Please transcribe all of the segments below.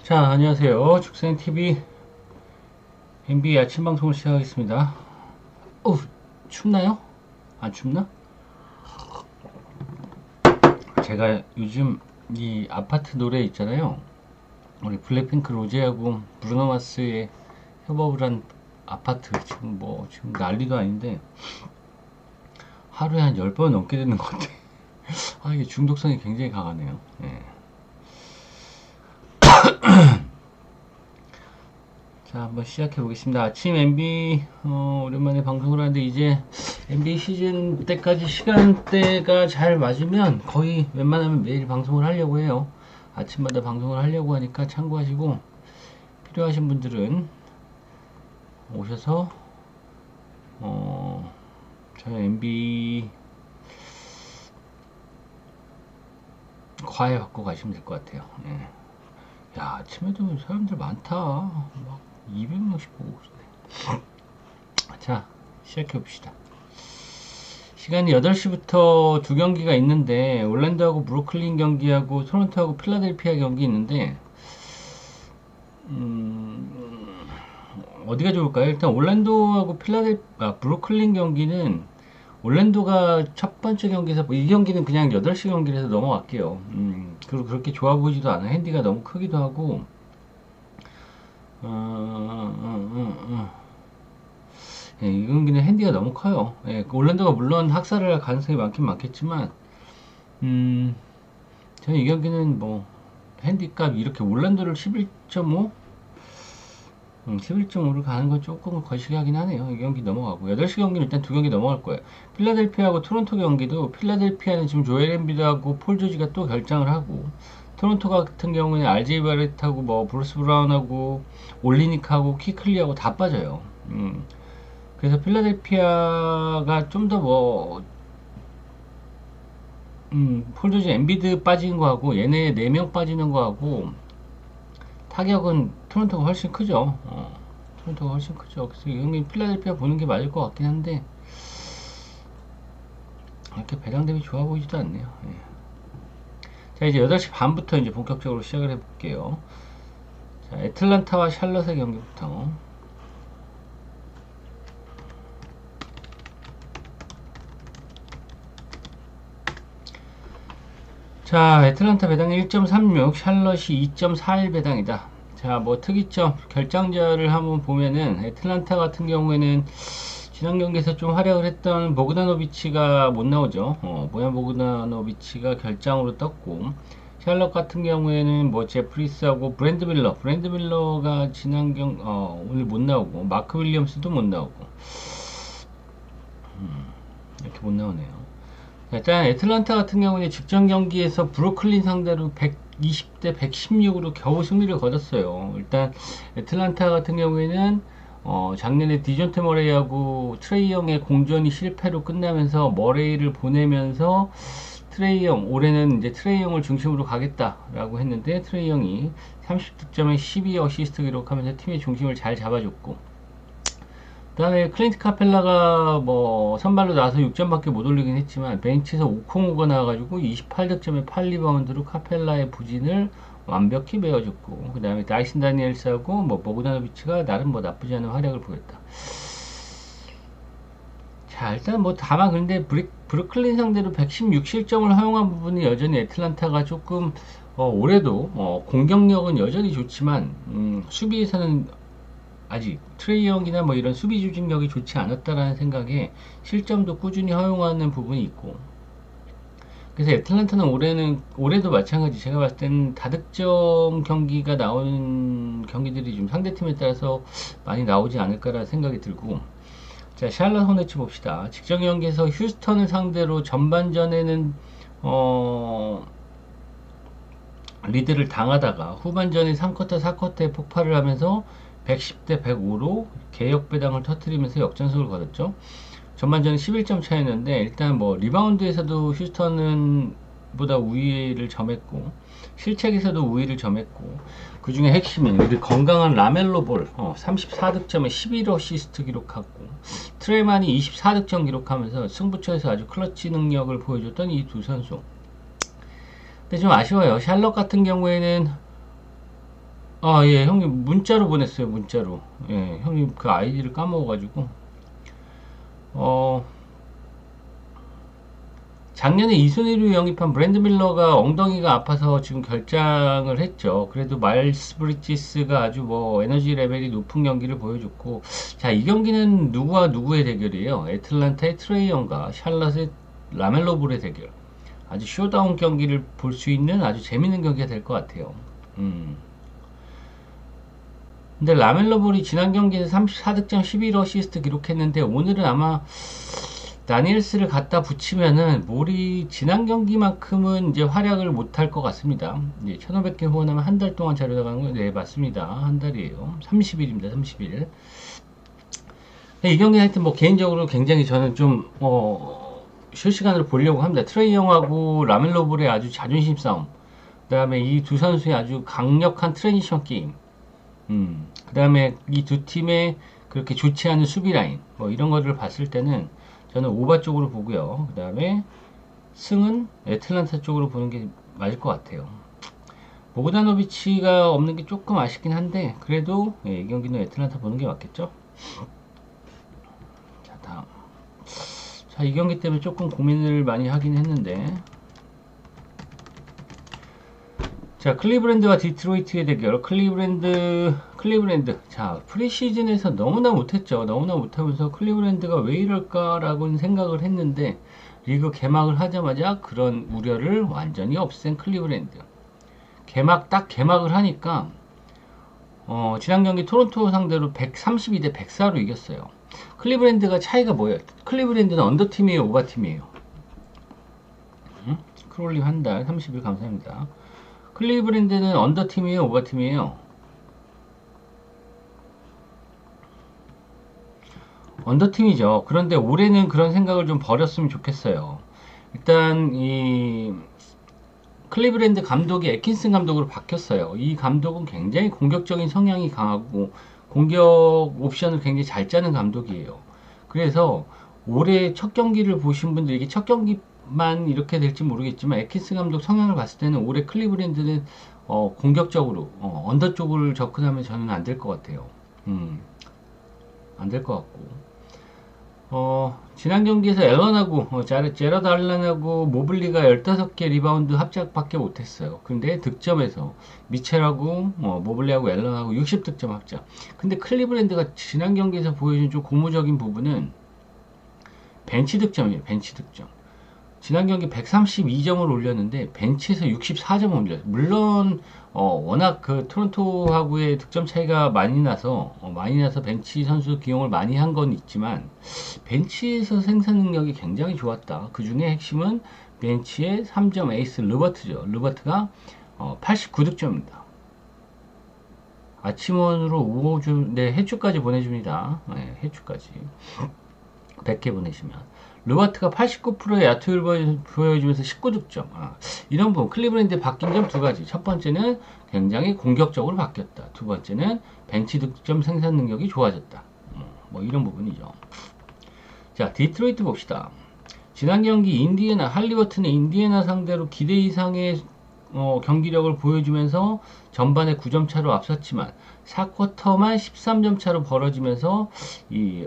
자, 안녕하세요. 죽생TV NBA 아침 방송을 시작하겠습니다. 춥나요? 안 춥나? 제가 요즘 이 아파트 노래 있잖아요. 우리 블랙핑크 로제하고 브루노 마스의 협업을 한 아파트. 지금 난리도 아닌데, 하루에 한 10번 넘게 듣는 것 같아. 이게 중독성이 굉장히 강하네요. 네. 자, 한번 시작해 보겠습니다. 아침 MB 오랜만에 방송을 하는데 이제 MB 시즌 때까지 시간대가 잘 맞으면 거의 웬만하면 매일 방송을 하려고 해요. 아침마다 방송을 하려고 하니까 참고하시고 필요하신 분들은 오셔서 저희 MB 과외 받고 가시면 될 것 같아요. 예. 야, 아침에도 사람들 많다. 막 200명씩 보고 있네. 자, 시작해 봅시다. 시간이 8시부터 두 경기가 있는데, 올랜도하고 브루클린 경기하고 토론토하고 필라델피아 경기 있는데, 어디가 좋을까요? 일단 올랜도하고 브루클린 경기는 올랜도가 첫 번째 경기에서, 이 경기는 그냥 8시 경기라서 넘어갈게요. 그리고 그렇게 좋아 보이지도 않아요. 핸디가 너무 크기도 하고, 예, 이 경기는 핸디가 너무 커요. 예, 올랜도가 물론 학살을 할 가능성이 많긴 많겠지만, 저는 이 경기는 뭐, 핸디값 이렇게 올랜도를 11.5? 11.5를 가는 건 조금 거시기 하긴 하네요. 이 경기 넘어가고. 8시 경기는 일단 두 경기 넘어갈 거예요. 필라델피아하고 토론토 경기도, 필라델피아는 지금 조엘 엠비드하고 폴 조지가 또 결장을 하고, 토론토 같은 경우는 RJ 바렛하고 뭐 브루스 브라운하고 올리닉하고 키클리하고 다 빠져요. 그래서 필라델피아가 좀 더 폴 조지 엠비드 빠지는 거하고 얘네 4명 빠지는 거하고 타격은 토론토가 훨씬 크죠. 토론토가 훨씬 크죠. 그래서 이 경기 필라델피아 보는 게 맞을 것 같긴 한데 이렇게 배당 대비 좋아 보이지도 않네요. 예. 자, 이제 8시 반부터 이제 본격적으로 시작을 해볼게요. 자, 애틀란타와 샬럿의 경기부터. 자, 애틀란타 배당이 1.36, 샬럿이 2.41 배당이다. 자, 뭐 특이점, 결장자를 한번 보면은 애틀란타 같은 경우에는 지난 경기에서 좀 활약을 했던 보그다노비치가 못 나오죠. 보얀 보그다노비치가 결장으로 떴고, 샬럿 같은 경우에는 뭐 제프리스하고 브랜드 밀러가 오늘 못 나오고, 마크 윌리엄스도 못 나오고, 이렇게 못 나오네요. 일단 애틀란타 같은 경우는 직전 경기에서 브루클린 상대로 120대 116으로 겨우 승리를 거뒀어요. 일단 애틀란타 같은 경우에는 작년에 디존테 머레이하고 트레이 영의 공전이 실패로 끝나면서 머레이를 보내면서 올해는 이제 트레이 영을 중심으로 가겠다라고 했는데 트레이 영이 30득점에 12어시스트 기록하면서 팀의 중심을 잘 잡아줬고, 그 다음에 클린트 카펠라가 뭐 선발로 나와서 6점밖에 못 올리긴 했지만 벤치에서 5콩우가 나와가지고 28득점에 8리바운드로 카펠라의 부진을 완벽히 메워줬고, 그 다음에 다이슨 다니엘스하고 뭐 보그다노비치가 나름 뭐 나쁘지 않은 활약을 보였다. 자, 일단 뭐 다만 근데 브루클린 상대로 116 실점을 허용한 부분이 여전히 애틀란타가 조금 올해도 공격력은 여전히 좋지만 수비에서는 아직 트레이 형이나 뭐 이런 수비 조직력이 좋지 않았다라는 생각에 실점도 꾸준히 허용하는 부분이 있고, 그래서 애틀란타는 올해도 마찬가지. 제가 봤을 때는 다득점 경기가 나오는 경기들이 좀 상대팀에 따라서 많이 나오지 않을까라는 생각이 들고, 자, 샬럿 호네츠 봅시다. 직전 경기에서 휴스턴을 상대로 전반전에는 리드를 당하다가 후반전에 3쿼터 4쿼터에 폭발을 하면서 110대 105로 개역 배당을 터뜨리면서 역전승을 거뒀죠. 전반전은 11점 차였는데 일단 뭐 리바운드에서도 휴스턴은 보다 우위를 점했고 실책에서도 우위를 점했고, 그 중에 핵심인 우리 건강한 라멜로 볼 34득점에 11어시스트 기록하고 트레만이 24득점 기록하면서 승부처에서 아주 클러치 능력을 보여줬던 이 두 선수. 근데 좀 아쉬워요. 샬럿 같은 경우에는 아, 예, 형님 문자로 보냈어요, 문자로. 예, 형님 그 아이디를 까먹어가지고. 어, 작년에 이순위로 영입한 브랜드 밀러가 엉덩이가 아파서 지금 결장을 했죠. 그래도 마일스 브리지스가 아주 뭐 에너지 레벨이 높은 경기를 보여줬고, 자, 이 경기는 누구와 누구의 대결이에요? 애틀란타의 트레이 영과 샬럿의 라멜로 볼의 대결. 아주 쇼다운 경기를 볼 수 있는 아주 재밌는 경기가 될 것 같아요. 음. 근데 라멜로 볼이 지난 경기에서 34득점 11어시스트 기록했는데 오늘은 아마 다니엘스를 갖다 붙이면은 몰이 지난 경기만큼은 이제 활약을 못할 것 같습니다. 이제 1500개 후원하면 한 달 동안 자료 나가는 거, 네, 맞습니다. 한 달이에요. 30일입니다. 30일. 이 경기 하여튼 뭐 개인적으로 굉장히 저는 좀, 실시간으로 보려고 합니다. 트레이 형하고 라멜로 볼의 아주 자존심 싸움. 그 다음에 이 두 선수의 아주 강력한 트랜지션 게임. 그 다음에 이 두 팀의 그렇게 좋지 않은 수비 라인. 뭐 이런 거를 봤을 때는 저는 오바 쪽으로 보고요. 그 다음에 승은 애틀란타 쪽으로 보는 게 맞을 것 같아요. 보그다노비치가 없는 게 조금 아쉽긴 한데 그래도 예, 이 경기는 애틀란타 보는 게 맞겠죠. 자, 다음. 자, 이 경기 때문에 조금 고민을 많이 하긴 했는데, 자, 클리브랜드와 디트로이트의 대결. 클리브랜드. 자, 프리시즌에서 너무나 못했죠. 너무나 못하면서 클리브랜드가 왜 이럴까라고 생각을 했는데, 리그 개막을 하자마자 그런 우려를 완전히 없앤 클리브랜드. 딱 개막을 하니까, 지난 경기 토론토 상대로 132대 104로 이겼어요. 클리브랜드가 차이가 뭐예요? 클리브랜드는 언더팀이에요, 오버팀이에요? 크롤리 한 달 30일 감사합니다. 클리브랜드는 언더팀이에요, 오버팀이에요? 언더팀이죠. 그런데 올해는 그런 생각을 좀 버렸으면 좋겠어요. 일단 이 클리브랜드 감독이 애킨슨 감독으로 바뀌었어요. 이 감독은 굉장히 공격적인 성향이 강하고 공격 옵션을 굉장히 잘 짜는 감독이에요. 그래서 올해 첫 경기를 보신 분들, 이게 첫 경기만 이렇게 될지 모르겠지만 애킨슨 감독 성향을 봤을 때는 올해 클리브랜드는 공격적으로 언더 쪽을 접근하면 저는 안 될 것 같아요. 안 될 것 같고, 지난 경기에서 앨런하고, 제러드 알런하고 모블리가 15개 리바운드 합작밖에 못했어요. 근데 득점에서 미첼하고, 모블리하고 앨런하고 60득점 합작. 근데 클리브랜드가 지난 경기에서 보여준 좀 고무적인 부분은 벤치 득점이에요, 벤치 득점. 지난 경기 132점을 올렸는데 벤치에서 64점을 올렸어요. 물론 워낙 그 토론토하고의 득점 차이가 많이 나서 벤치 선수 기용을 많이 한 건 있지만 벤치에서 생산 능력이 굉장히 좋았다. 그 중에 핵심은 벤치의 3점 에이스 르버트죠. 르버트가 89득점입니다. 아침원으로 우호주, 네, 해주까지 보내줍니다. 네, 해주까지 100개 보내시면 르바트가 89%의 야투율 보여주면서 19득점. 이런 부분 클리브랜드에 바뀐 점 두 가지. 첫 번째는 굉장히 공격적으로 바뀌었다. 두 번째는 벤치 득점 생산 능력이 좋아졌다. 뭐 이런 부분이죠. 자, 디트로이트 봅시다. 지난 경기 인디애나 할리버튼의 인디애나 상대로 기대 이상의 경기력을 보여주면서 전반에 9점 차로 앞섰지만 4쿼터만 13점 차로 벌어지면서 이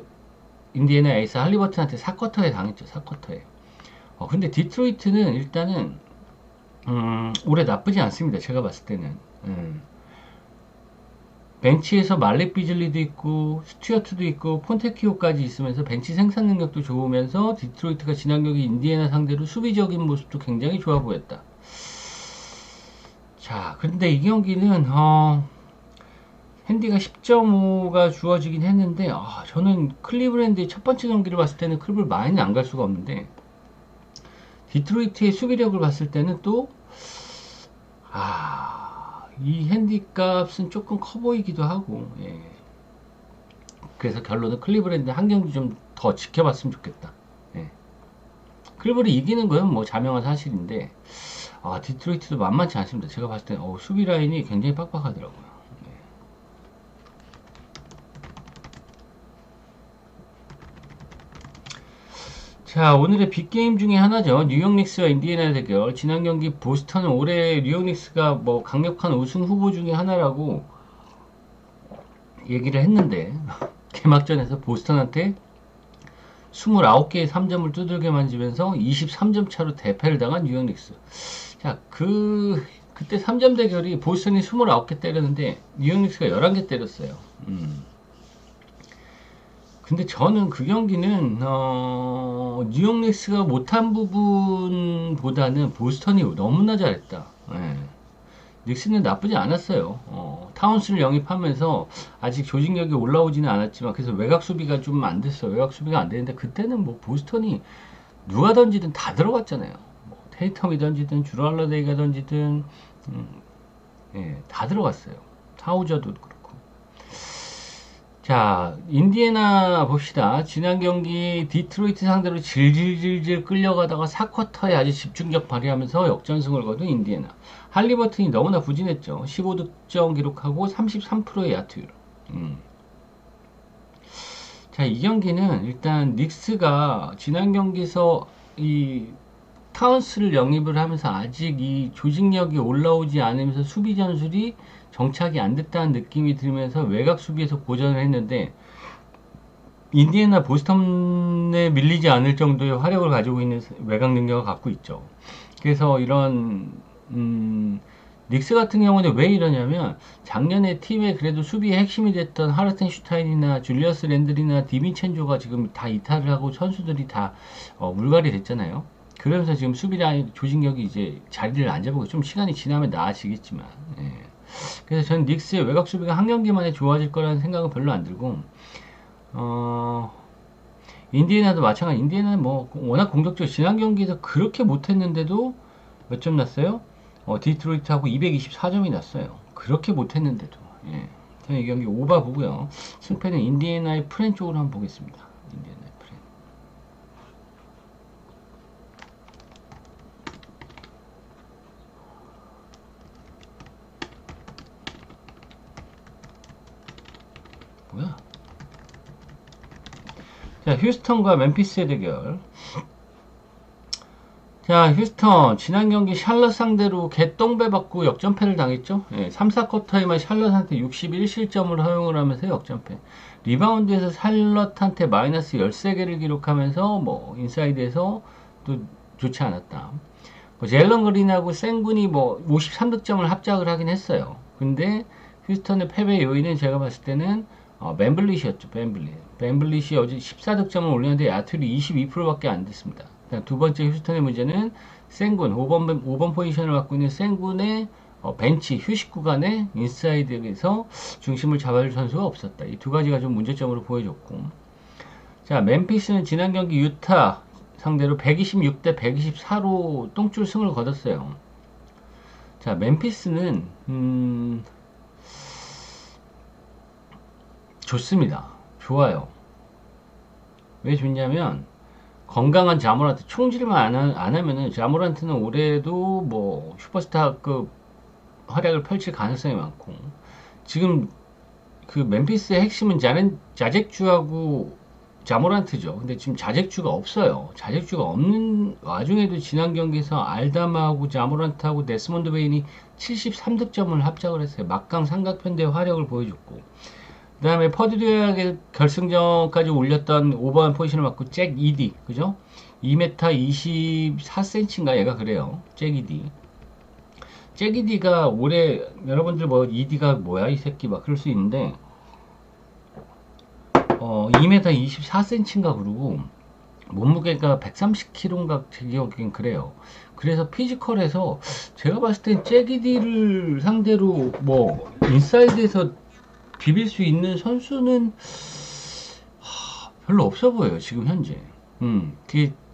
인디애나 에이스 할리버튼한테 4쿼터에 당했죠. 4쿼터에. 근데 디트로이트는 일단은 올해 나쁘지 않습니다. 제가 봤을 때는. 벤치에서 말렉 비즐리도 있고 스튜어트도 있고 폰테키오까지 있으면서 벤치 생산 능력도 좋으면서 디트로이트가 지난 경기 인디애나 상대로 수비적인 모습도 굉장히 좋아 보였다. 자, 근데 이 경기는 핸디가 10.5가 주어지긴 했는데, 저는 클리브랜드의 첫 번째 경기를 봤을 때는 클립을 많이는 안 갈 수가 없는데, 디트로이트의 수비력을 봤을 때는 또, 이 핸디 값은 조금 커 보이기도 하고, 예. 그래서 결론은 클리브랜드 한 경기 좀 더 지켜봤으면 좋겠다. 예. 클리브를 이기는 건 뭐 자명한 사실인데, 디트로이트도 만만치 않습니다. 제가 봤을 때, 수비 라인이 굉장히 빡빡하더라고요. 자, 오늘의 빅게임 중에 하나죠. 뉴욕 닉스와 인디애나 대결. 지난 경기 보스턴은 올해 뉴욕 닉스가 뭐 강력한 우승 후보 중에 하나라고 얘기를 했는데 개막전에서 보스턴한테 29개의 3점을 두들겨 만지면서 23점 차로 대패를 당한 뉴욕 닉스. 자, 그때 3점 대결이 보스턴이 29개 때렸는데 뉴욕 닉스가 11개 때렸어요. 근데 저는 그 경기는 뉴욕 닉스가 못한 부분보다는 보스턴이 너무나 잘했다. 예. 닉스는 나쁘지 않았어요. 타운스를 영입하면서 아직 조직력이 올라오지는 않았지만 그래서 외곽 수비가 좀 안 됐어요. 외곽 수비가 안 되는데 그때는 뭐 보스턴이 누가 던지든 다 들어갔잖아요. 뭐 테이텀이 던지든 주루 할러데이가 던지든 예, 다 들어갔어요. 타우저도 그렇고. 자, 인디애나 봅시다. 지난 경기 디트로이트 상대로 질질질질 끌려가다가 4쿼터에 아주 집중력 발휘하면서 역전승을 거둔 인디애나. 할리버튼이 너무나 부진했죠. 15득점 기록하고 33%의 야투율. 자, 이 경기는 일단 닉스가 지난 경기에서 이 타운스를 영입을 하면서 아직 이 조직력이 올라오지 않으면서 수비 전술이 정착이 안 됐다는 느낌이 들면서 외곽 수비에서 고전을 했는데 인디애나 보스턴에 밀리지 않을 정도의 화력을 가지고 있는 외곽 능력을 갖고 있죠. 그래서 이런 닉스 같은 경우는 왜 이러냐면 작년에 팀의 그래도 수비의 핵심이 됐던 하르텐슈타인이나 줄리어스 랜들이나 디빈첸조가 지금 다 이탈을 하고 선수들이 다 물갈이 됐잖아요. 그러면서 지금 수비 라인 조직력이 이제 자리를 안 잡고 좀 시간이 지나면 나아지겠지만 예. 그래서 저는 닉스의 외곽 수비가 한 경기만에 좋아질 거라는 생각은 별로 안 들고 인디애나도 마찬가지. 인디애나는 뭐 워낙 공격적 지난 경기에서 그렇게 못했는데도 몇 점 났어요? 디트로이트하고 224점이 났어요. 그렇게 못했는데도. 예. 저는 이 경기 오바 보고요. 승패는 인디애나의 프렌 쪽으로 한번 보겠습니다. 인디애나의 프렌. 뭐야? 자, 휴스턴과 멤피스의 대결. 자, 휴스턴 지난 경기 샬럿 상대로 개똥배 받고 역전패를 당했죠. 예, 3, 4쿼터에만 샬럿한테 61실점을 허용을 하면서 역전패. 리바운드에서 샬럿한테 마이너스 13개를 기록하면서 뭐 인사이드에서 또 좋지 않았다. 뭐 제일런 그린하고 생군이 뭐 53득점을 합작을 하긴 했어요. 근데 휴스턴의 패배 요인은 제가 봤을 때는 벤블릿이었죠. 벤블릿이 어제 14득점을 올렸는데 야투율이 22%밖에 안 됐습니다. 두 번째 휴스턴의 문제는 생군 5번 포지션을 맡고 있는 생군의 벤치 휴식 구간에 인사이드에서 중심을 잡아줄 선수가 없었다. 이 두 가지가 좀 문제점으로 보여줬고, 자, 멤피스는 지난 경기 유타 상대로 126대 124로 똥줄 승을 거뒀어요. 자, 멤피스는 좋습니다. 좋아요. 왜 좋냐면 건강한 자모란트 총질만 안 하면은 자모란트는 올해도 뭐 슈퍼스타급 활약을 펼칠 가능성이 많고, 지금 그 멤피스의 핵심은 자젝주하고 자모란트죠. 근데 지금 자젝주가 없어요. 자젝주가 없는 와중에도 지난 경기에서 알다마하고 자모란트하고 데스몬드 베인이 73득점을 합작을 했어요. 막강 삼각편대의 화력을 보여줬고, 그 다음에 퍼듀의 결승전까지 올렸던 오버한 포지션을 맡고 잭 이디, 그죠? 2m 24cm인가 얘가 그래요. 잭 이디. 잭 이디가 올해 여러분들 뭐 이디가 뭐야 이 새끼 막 그럴 수 있는데 2m 24cm인가 그러고 몸무게가 130kg인가 기억엔 그래요. 그래서 피지컬에서 제가 봤을 땐 잭 이디를 상대로 뭐 인사이드에서 비빌 수 있는 선수는 별로 없어 보여요, 지금 현재.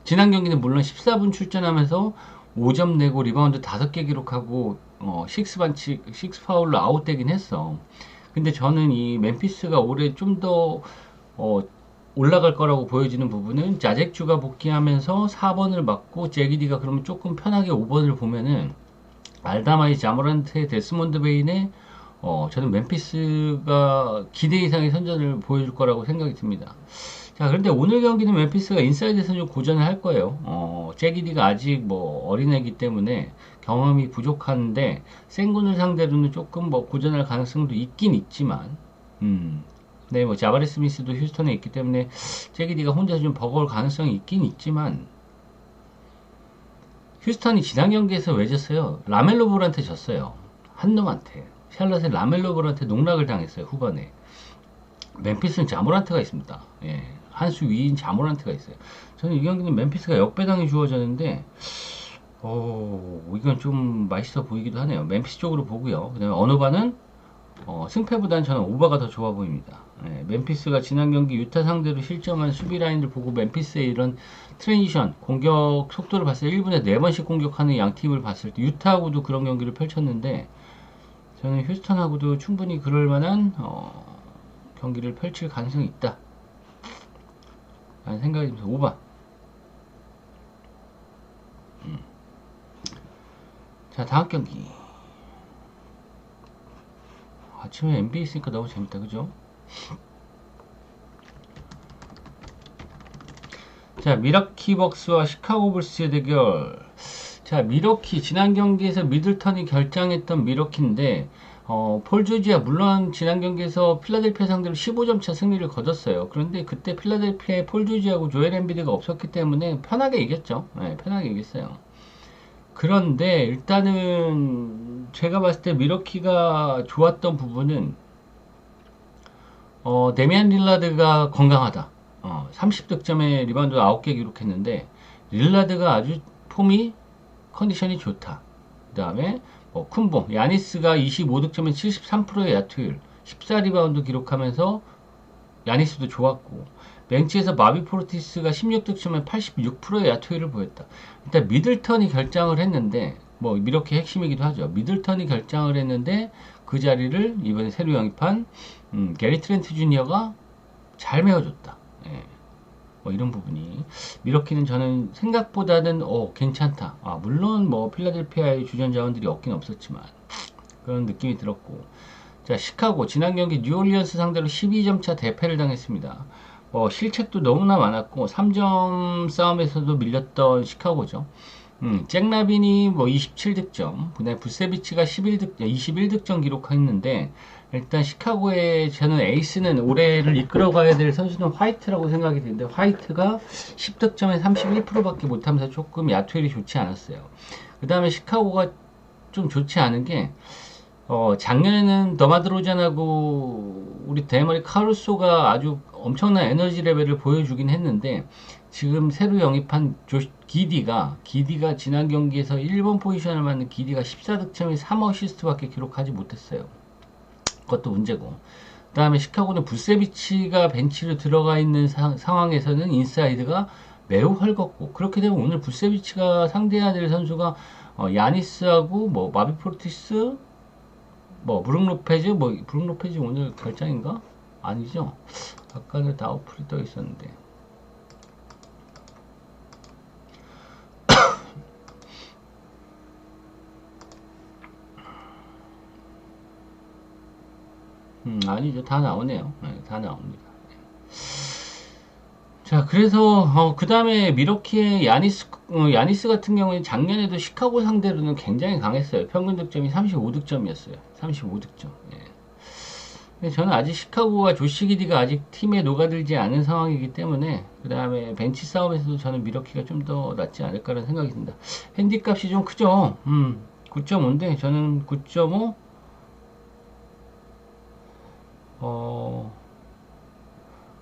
지난 경기는 물론 14분 출전하면서 5점 내고 리바운드 5개 기록하고 6반칙, 6파울로 아웃되긴 했어. 근데 저는 이 멤피스가 올해 좀 더 올라갈 거라고 보여지는 부분은 자젝주가 복귀하면서 4번을 맡고 제기디가 그러면 조금 편하게 5번을 보면은 알다마이 자모란트의 데스몬드 베인의 저는 멤피스가 기대 이상의 선전을 보여줄 거라고 생각이 듭니다. 자, 그런데 오늘 경기는 멤피스가 인사이드에서 좀 고전을 할 거예요. 잭이디가 아직 뭐 어린애기 때문에 경험이 부족한데 생군을 상대로는 조금 뭐 고전할 가능성도 있긴 있지만 네, 뭐 자바리 스미스도 휴스턴에 있기 때문에 제기디가 혼자 좀 버거울 가능성이 있긴 있지만 휴스턴이 지난 경기에서 왜 졌어요? 라멜로 볼한테 졌어요. 한 놈한테. 샬럿의 라멜로 볼한테 농락을 당했어요. 후반에. 멤피스는 자모란트가 있습니다. 예, 한 수 위인 자모란트가 있어요. 저는 이 경기는 멤피스가 역배당이 주어졌는데 이건 좀 맛있어 보이기도 하네요. 멤피스 쪽으로 보고요. 그 다음에 어노바는 승패보다는 저는 오바가 더 좋아 보입니다. 예, 멤피스가 지난 경기 유타 상대로 실점한 수비 라인을 보고 멤피스의 이런 트랜지션 공격 속도를 봤을 때 1분에 4번씩 공격하는 양 팀을 봤을 때 유타하고도 그런 경기를 펼쳤는데 저는 휴스턴하고도 충분히 그럴 만한 경기를 펼칠 가능성이 있다 라는 생각이 듭니다. 오바. 자, 다음 경기. 아침에 NBA 있으니까 너무 재밌다, 그죠? 자, 미러키 벅스와 시카고 불스의 대결. 자, 미러키, 지난 경기에서 미들턴이 결장했던 미러키인데, 폴 조지아, 물론 지난 경기에서 필라델피아 상대로 15점 차 승리를 거뒀어요. 그런데 그때 필라델피아에 폴 조지아하고 조엘 엠비드가 없었기 때문에 편하게 이겼죠. 네, 편하게 이겼어요. 그런데 일단은 제가 봤을 때 미러키가 좋았던 부분은 데미안 릴라드가 건강하다. 30득점에 리바운드 9개 기록했는데 릴라드가 아주 폼이 컨디션이 좋다. 그 다음에 쿤봉 야니스가 25득점에 73%의 야투율 14리바운드 기록하면서 야니스도 좋았고 벤치에서 마비 포르티스가 16득점에 86%의 야투율을 보였다. 일단 미들턴이 결장을 했는데 뭐 이렇게 핵심이기도 하죠. 미들턴이 결장을 했는데 그 자리를 이번에 새로 영입한 게리 트렌트 주니어가 잘 메워줬다. 예. 뭐 이런 부분이 미러키는 저는 생각보다는 괜찮다. 물론 뭐 필라델피아의 주전 자원들이 없긴 없었지만 그런 느낌이 들었고 자 시카고 지난 경기 뉴올리언스 상대로 12점 차 대패를 당했습니다. 실책도 너무나 많았고 3점 싸움에서도 밀렸던 시카고죠. 잭 라빈이 뭐 27득점, 그다음에 부세비치가 21득점 기록했는데 일단 시카고의 저는 에이스는 올해를 이끌어가야 될 선수는 화이트라고 생각이 드는데 화이트가 10득점에 31%밖에 못하면서 조금 야투율이 좋지 않았어요. 그 다음에 시카고가 좀 좋지 않은 게 작년에는 더마드로잔하고 우리 대머리 카루소가 아주 엄청난 에너지 레벨을 보여주긴 했는데 지금 새로 영입한 기디가 지난 경기에서 1번 포지션을 맡는 기디가 14득점에 3어시스트밖에 기록하지 못했어요. 그것도 문제고 그 다음에 시카고는 부세비치가 벤치로 들어가 있는 상황에서는 인사이드가 매우 헐겁고 그렇게 되면 오늘 부세비치가 상대해야 될 선수가 야니스하고 뭐 마비 포르티스 브룩 로페즈 오늘 결장인가? 아니죠? 아까는 다 어플이 떠 있었는데. 아니죠. 다 나오네요. 네, 다 나옵니다. 자, 그래서, 그 다음에 미러키의 야니스 같은 경우에 작년에도 시카고 상대로는 굉장히 강했어요. 평균 득점이 35득점이었어요. 35득점. 예. 저는 아직 시카고와 조시 기디가 아직 팀에 녹아들지 않은 상황이기 때문에, 그 다음에 벤치 싸움에서도 저는 미러키가 좀 더 낫지 않을까라는 생각이 듭니다. 핸디값이 좀 크죠? 9.5인데, 저는 9.5,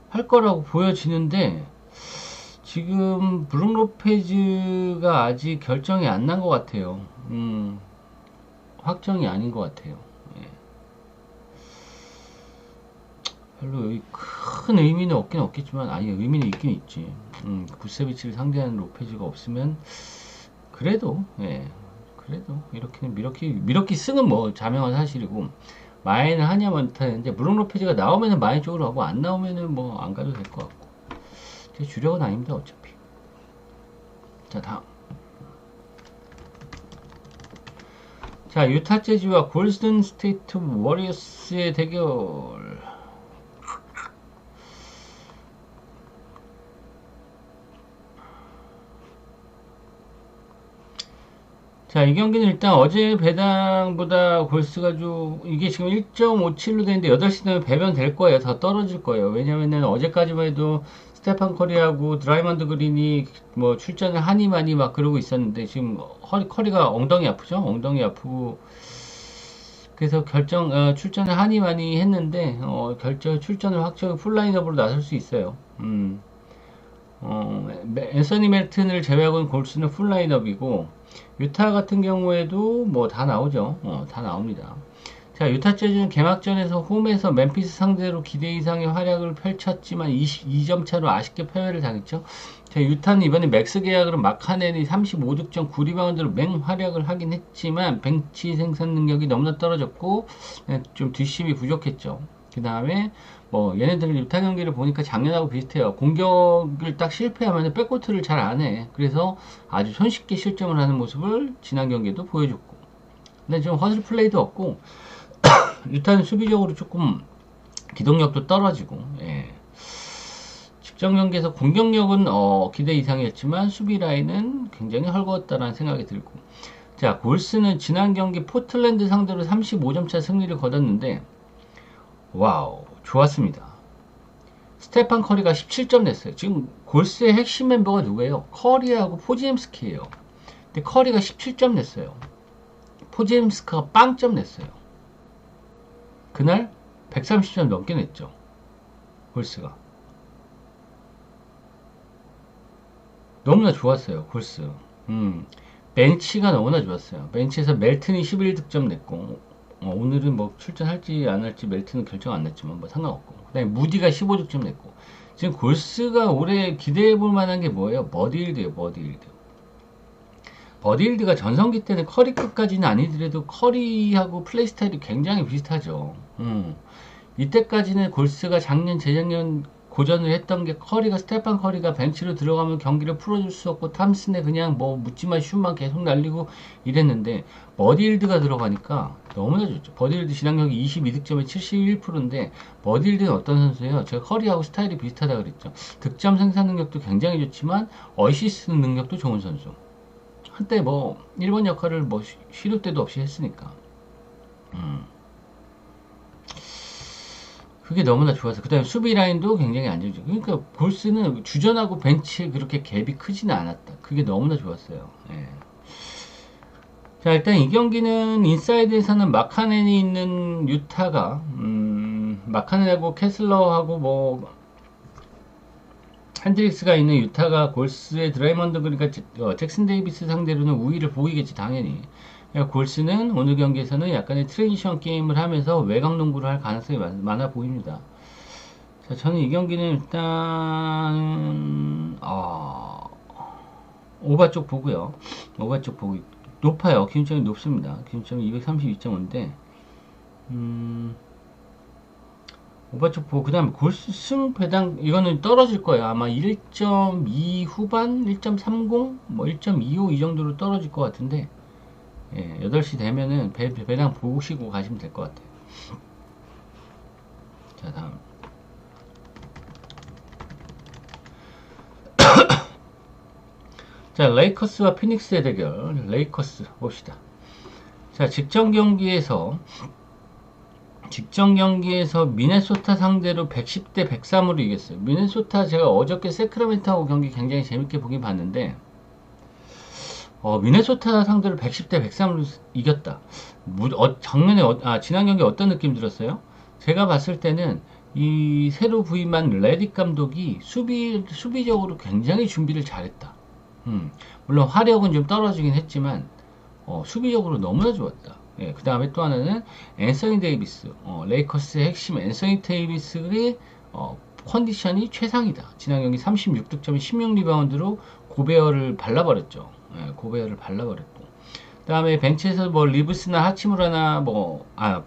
할 거라고 보여지는데 지금 브룩 로페즈가 아직 결정이 안 난 것 같아요. 확정이 아닌 것 같아요. 예. 별로 여기 큰 의미는 없긴 없겠지만 의미는 있긴 있지. 부세비치를 상대하는 로페즈가 없으면 그래도 이렇게는 미러키 승은 뭐 자명한 사실이고 마인을 하냐만 못하는데 브룩 로페즈가 나오면은 마인 쪽으로 하고 안 나오면은 뭐 안 가도 될 것 같고 제 주력은 아닙니다 어차피. 자 다음 자 유타 재즈와 골든 스테이트 워리어스의 대결. 자, 이 경기는 일단 어제 배당보다 골스가 좀, 이게 지금 1.57로 되는데 8시 되면 배분 될 거예요. 더 떨어질 거예요. 왜냐면은 어제까지만 해도 스테판 커리하고 드라이먼드 그린이 뭐 출전을 하니 많이 막 그러고 있었는데 지금 커리가 엉덩이 아프죠? 엉덩이 아프고 그래서 출전을 하니 많이 했는데 출전을 확정 풀라인업으로 나설 수 있어요. 앤서니 멜튼을 제외하고는 골스는 풀라인업이고 유타 같은 경우에도 뭐 다 나오죠. 다 나옵니다. 자, 유타 재즈는 개막전에서 홈에서 멤피스 상대로 기대 이상의 활약을 펼쳤지만 22점 차로 아쉽게 패배를 당했죠. 자, 유타는 이번에 맥스 계약으로 마카넨이 35득점 9리바운드로 맹활약을 하긴 했지만 벤치 생산 능력이 너무나 떨어졌고 좀 뒷심이 부족했죠. 그 다음에 뭐 얘네들 유타 경기를 보니까 작년하고 비슷해요. 공격을 딱 실패하면 백코트를 잘 안 해. 그래서 아주 손쉽게 실점을 하는 모습을 지난 경기에도 보여줬고, 근데 좀 허슬 플레이도 없고 유타는 수비적으로 조금 기동력도 떨어지고, 예. 직전 경기에서 공격력은 기대 이상이었지만 수비 라인은 굉장히 헐거웠다라는 생각이 들고, 자, 골스는 지난 경기 포틀랜드 상대로 35점 차 승리를 거뒀는데 와우, 좋았습니다. 스테판 커리가 17점 냈어요. 지금 골스의 핵심 멤버가 누구예요? 커리하고 포지엠스키예요. 근데 커리가 17점 냈어요. 포지엠스키가 빵점 냈어요. 그날 130점 넘게 냈죠. 골스가. 너무나 좋았어요. 골스. 벤치가 너무나 좋았어요. 벤치에서 멜튼이 11득점 냈고, 오늘은 뭐 출전할지 안 할지 멜튼은 결정 안 냈지만 뭐 상관없고, 그 다음에 무디가 15득점 냈고, 지금 골스가 올해 기대해 볼 만한 게 뭐예요? 버디힐드예요. 버디힐드가 전성기 때는 커리급까지는 아니더라도 커리하고 플레이 스타일이 굉장히 비슷하죠. 이때까지는 골스가 작년 재작년 고전을 했던 게 커리가 스테판 커리가 벤치로 들어가면 경기를 풀어줄 수 없고 탐슨에 그냥 뭐 묻지마 슛만 계속 날리고 이랬는데 버디힐드가 들어가니까 너무나 좋죠. 버디힐드 지난 경기 22득점에 71%인데 버디힐드는 어떤 선수예요? 제가 커리하고 스타일이 비슷하다 그랬죠. 득점 생산 능력도 굉장히 좋지만 어시스트 능력도 좋은 선수. 한때 뭐 1번 역할을 뭐 쉬를 때도 없이 했으니까. 그게 너무나 좋아서. 그 다음에 수비 라인도 굉장히 안정적. 그러니까 골스는 주전하고 벤치에 그렇게 갭이 크지는 않았다. 그게 너무나 좋았어요. 예. 자, 일단 이 경기는 인사이드에서는 마카넨이 있는 유타가 마카넨하고 캐슬러하고 뭐 핸드릭스가 있는 유타가 골스의 드라이먼드 그러니까 잭슨 데이비스 상대로는 우위를 보이겠지 당연히. 그러니까 골스는 오늘 경기에서는 약간의 트랜지션 게임을 하면서 외곽 농구를 할 가능성이 많아 보입니다. 자, 저는 이 경기는 일단 오바 쪽 보고요. 오바 쪽 보고 높아요. 기준점이 높습니다. 기준점이 232.5인데 오바 쪽 보고 그 다음에 골스 승 배당 이거는 떨어질 거예요. 아마 1.2 후반 1.30 뭐 1.25 이 정도로 떨어질 것 같은데 예, 8시 되면은 배당 보시고 가시면 될 것 같아요. 자, 다음. 자, 레이커스와 피닉스의 대결. 레이커스 봅시다. 자, 직전 경기에서 미네소타 상대로 110대 103으로 이겼어요. 미네소타 제가 어저께 세크라멘토하고 경기 굉장히 재밌게 보긴 봤는데 미네소타 상대로 110대 103으로 이겼다. 지난 경기 어떤 느낌 들었어요? 제가 봤을 때는 이 새로 부임한 레딕 감독이 수비적으로 굉장히 준비를 잘했다. 물론 화력은 좀 떨어지긴 했지만 수비적으로 너무나 좋았다. 예, 그 다음에 또 하나는 앤서니 데이비스, 레이커스의 핵심 앤서니 데이비스의 컨디션이 최상이다. 지난 경기 36득점에 16리바운드로 고베어를 발라버렸죠. 예, 고베어를 발라버렸고. 그 다음에 벤치에서 뭐 리브스나 하치무라나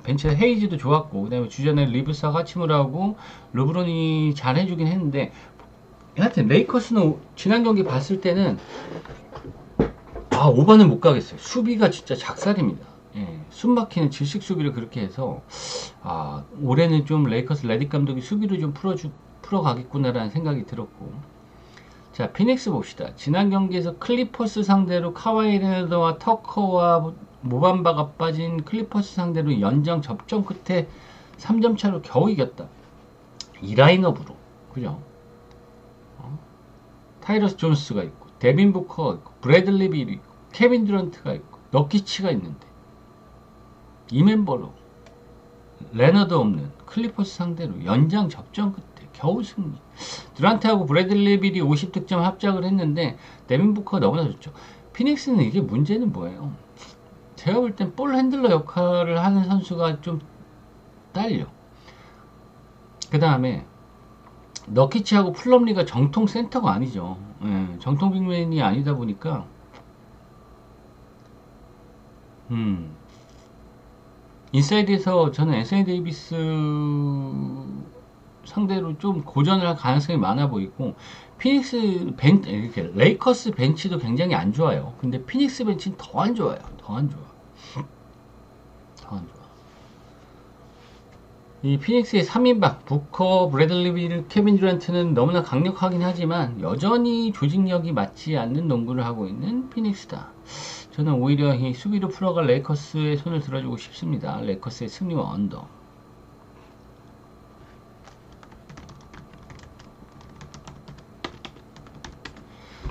벤치에서 헤이즈도 좋았고, 그 다음에 주전에 리브스와 하치무라하고 르브론이 잘 해주긴 했는데, 하여튼 레이커스는 지난 경기 봤을 때는 오바는 못 가겠어요. 수비가 진짜 작살입니다. 예, 숨막히는 질식 수비를 그렇게 해서 올해는 좀 레이커스 레딕 감독이 수비를 좀 풀어가겠구나라는 생각이 들었고, 자, 피닉스 봅시다. 지난 경기에서 클리퍼스 상대로 카와이 레너드와 터커와 모반바가 빠진 클리퍼스 상대로 연장 접전 끝에 3점 차로 겨우 이겼다. 이 라인업으로. 그죠? 타이러스 존스가 있고, 데빈 부커가 있고, 브래들리 빌이 있고, 케빈 듀런트가 있고, 너키치가 있는데, 이 멤버로 레너드 없는 클리퍼스 상대로 연장 접전 끝에 겨우 승리. 듀란트하고 브래들리 빌이 50득점 합작을 했는데 데빈 부커가 너무나 좋죠. 피닉스는 이게 문제는 뭐예요? 제가 볼 땐 볼 핸들러 역할을 하는 선수가 좀 딸려. 그 다음에 너키치하고 플럼리가 정통 센터가 아니죠. 예, 정통 빅맨이 아니다 보니까 인사이드에서 저는 앤서니 데이비스 상대로 좀 고전을 할 가능성이 많아 보이고, 피닉스 이렇게 레이커스 벤치도 굉장히 안 좋아요. 근데 피닉스 벤치는 더 안 좋아요. 더 안 좋아. 더 안 좋아. 이 피닉스의 3인방 부커, 브래들리 빌, 케빈 듀란트는 너무나 강력하긴 하지만 여전히 조직력이 맞지 않는 농구를 하고 있는 피닉스다. 저는 오히려 이 수비로 풀어갈 레이커스의 손을 들어주고 싶습니다. 레이커스의 승리와 언더.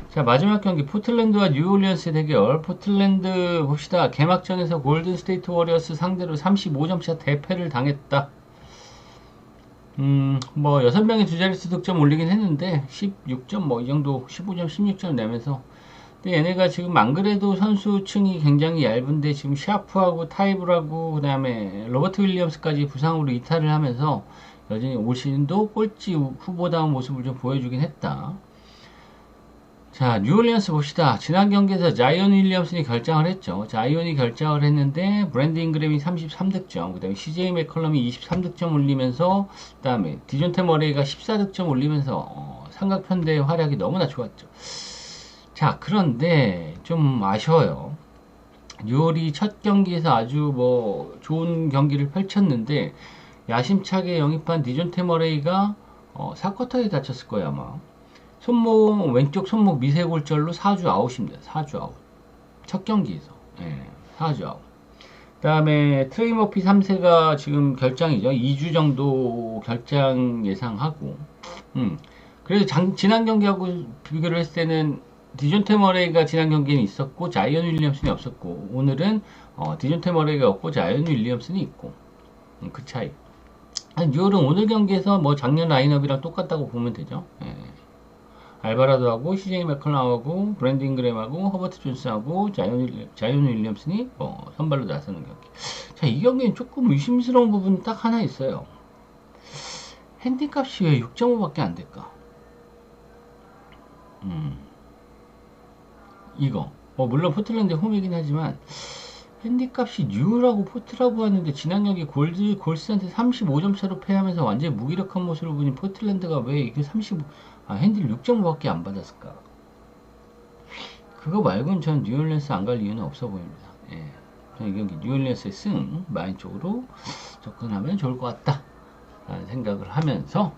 자, 마지막 경기 포틀랜드와 뉴올리언스의 대결. 포틀랜드 봅시다. 개막전에서 골든 스테이트 워리어스 상대로 35점 차 대패를 당했다. 뭐 6명의 두 자릿수 득점 올리긴 했는데 16점 뭐 이 정도 15점 16점 내면서, 근데 얘네가 지금 안 그래도 선수층이 굉장히 얇은데 지금 샤프하고 타이브라고 그다음에 로버트 윌리엄스까지 부상으로 이탈을 하면서 여전히 올 시즌도 꼴찌 후보다운 모습을 좀 보여주긴 했다. 자, 뉴올리언스 봅시다. 지난 경기에서 자이언 윌리엄슨이 결장을 했죠. 자이언이 결장을 했는데 브랜드 잉그램이 33득점, 그 다음에 CJ 맥컬럼이 23득점 올리면서, 그 다음에 디존테 머레이가 14득점 올리면서 삼각편대의 활약이 너무나 좋았죠. 자, 그런데 좀 아쉬워요. 뉴올이 첫 경기에서 아주 뭐 좋은 경기를 펼쳤는데 야심차게 영입한 디존테 머레이가 4쿼터에 다쳤을 거예요, 아마. 왼쪽 손목 미세골절로 4주 아웃입니다. 4주 아웃. 첫 경기에서. 예, 4주 아웃. 그 다음에 트레이 머피 3세가 지금 결장이죠. 2주 정도 결장 예상하고. 그래서 지난 경기하고 비교를 했을 때는 디존테 머레이가 지난 경기는 있었고 자이언 윌리엄슨이 없었고, 오늘은 디존테 머레이가 없고 자이언 윌리엄슨이 있고, 그 차이. 뉴올은 오늘 경기에서 뭐 작년 라인업이랑 똑같다고 보면 되죠. 예. 알바라도하고 CJ 맥컬럼하고 브랜드 잉그램하고 허버트 존스하고 자이언 윌리엄슨이 선발로 나서는 경기. 자, 이 경기는 조금 의심스러운 부분 딱 하나 있어요. 핸디값이 왜 6.5밖에 안 될까? 이거 물론 포틀랜드 홈이긴 하지만 핸디값이 뉴라고 포트라고 하는데 지난 경기 골스한테 35점 차로 패하면서 완전히 무기력한 모습을 보니 포틀랜드가 왜 이게 핸디를 6.5밖에 안 받았을까? 그거 말고는 전 뉴올리언스 안 갈 이유는 없어 보입니다. 예. 저는 이 경기 뉴올리언스의 승 마인 쪽으로 접근하면 좋을 것 같다 라는 생각을 하면서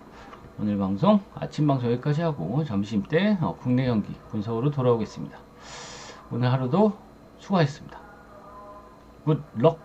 오늘 방송 아침 방송 여기까지 하고 점심 때 국내 경기 분석으로 돌아오겠습니다. 오늘 하루도 수고하셨습니다. 굿 럭.